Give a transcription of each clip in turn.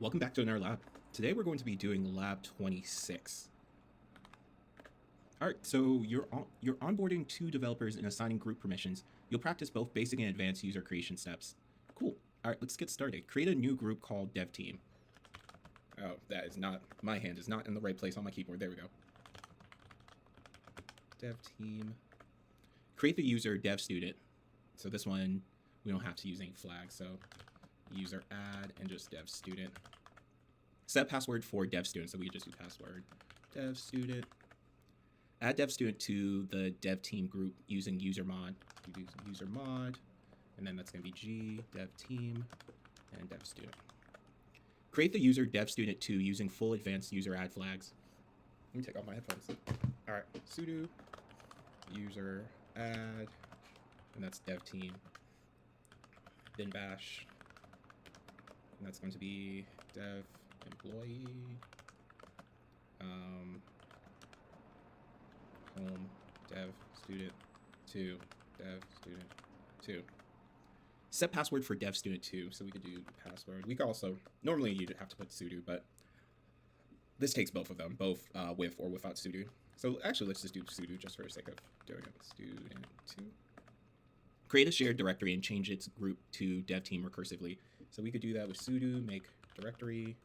Welcome back to another lab. Today we're going to be doing lab 26. All right, so you're onboarding two developers and assigning group permissions. You'll practice both basic and advanced user creation steps. Cool. All right, let's get started. Create a new group called dev team. Oh, that is not, my hand is not in the right place on my keyboard. There we go. Dev team. Create the user dev student. So this one, we don't have to use any flags. So user add and just dev student. Set password for dev student. So we just do password dev student. Add dev student to the dev team group using user mod. You do user mod, and then that's going to be G dev team and dev student. Create the user dev student 2 using full advanced user add flags. Let me take off my headphones. All right, sudo user add, and that's dev team. Then bash, and that's going to be dev employee. Home dev student 2 dev student 2. Set password for dev student 2, so we could do password. We could also, normally you'd have to put sudo, but this takes both of them, both with or without sudo. So actually let's just do sudo just for the sake of doing it. Student 2. Create a shared directory and change its group to dev team recursively. So we could do that with sudo make directory.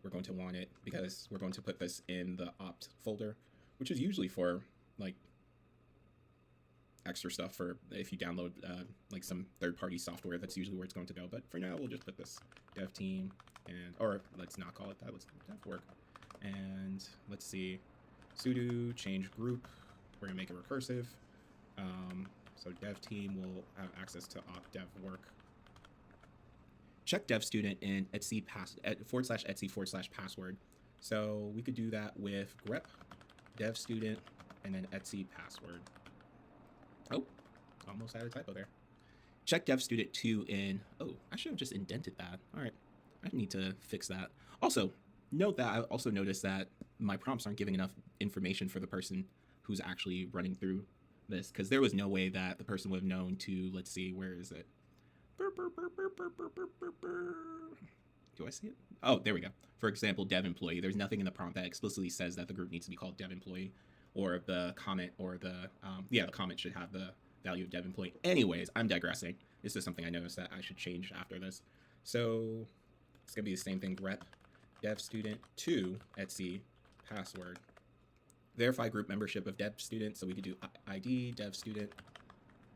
We're going to want it because we're going to put this in the opt folder, which is usually for like extra stuff for if you download like some third-party software. That's usually where it's going to go. But for now, we'll just put this dev team and, or let's not call it that. Let's dev work. And let's see, sudo change group. We're gonna make it recursive. So dev team will have access to opt dev work. Check dev student in etc /etc/password. So we could do that with grep dev student and then etc password. Oh, almost had a typo there. Check dev student 2 in, oh, I should have just indented that. All right, I need to fix that. Also, note that I also noticed that my prompts aren't giving enough information for the person who's actually running through this, because there was no way that the person would have known to, let's see, where is it? Do I see it? Oh, there we go. For example, dev employee. There's nothing in the prompt that explicitly says that the group needs to be called dev employee, or the comment, or the the comment should have the value of dev employee. Anyways, I'm digressing. This is something I noticed that I should change after this. So it's gonna be the same thing. Grep dev student 2 etc password. Verify group membership of dev student. So we could do ID dev student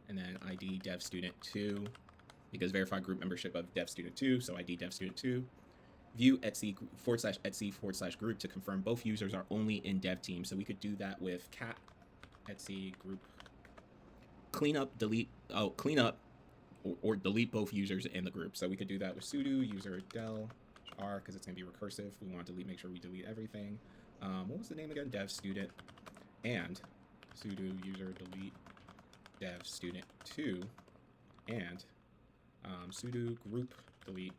and then ID dev student 2. Because verify group membership of dev student 2, so ID dev student 2. View etc/etc/group to confirm both users are only in dev team. So we could do that with cat etc group. Clean up, delete, or delete both users in the group. So we could do that with sudo user del r, because it's gonna be recursive. We want to delete, make sure we delete everything. What was the name again? Dev student, and sudo user delete dev student 2, and sudo group delete,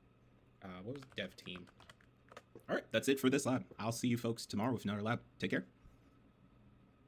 what was dev team? All right, that's it for this lab. I'll see you folks tomorrow with another lab. Take care.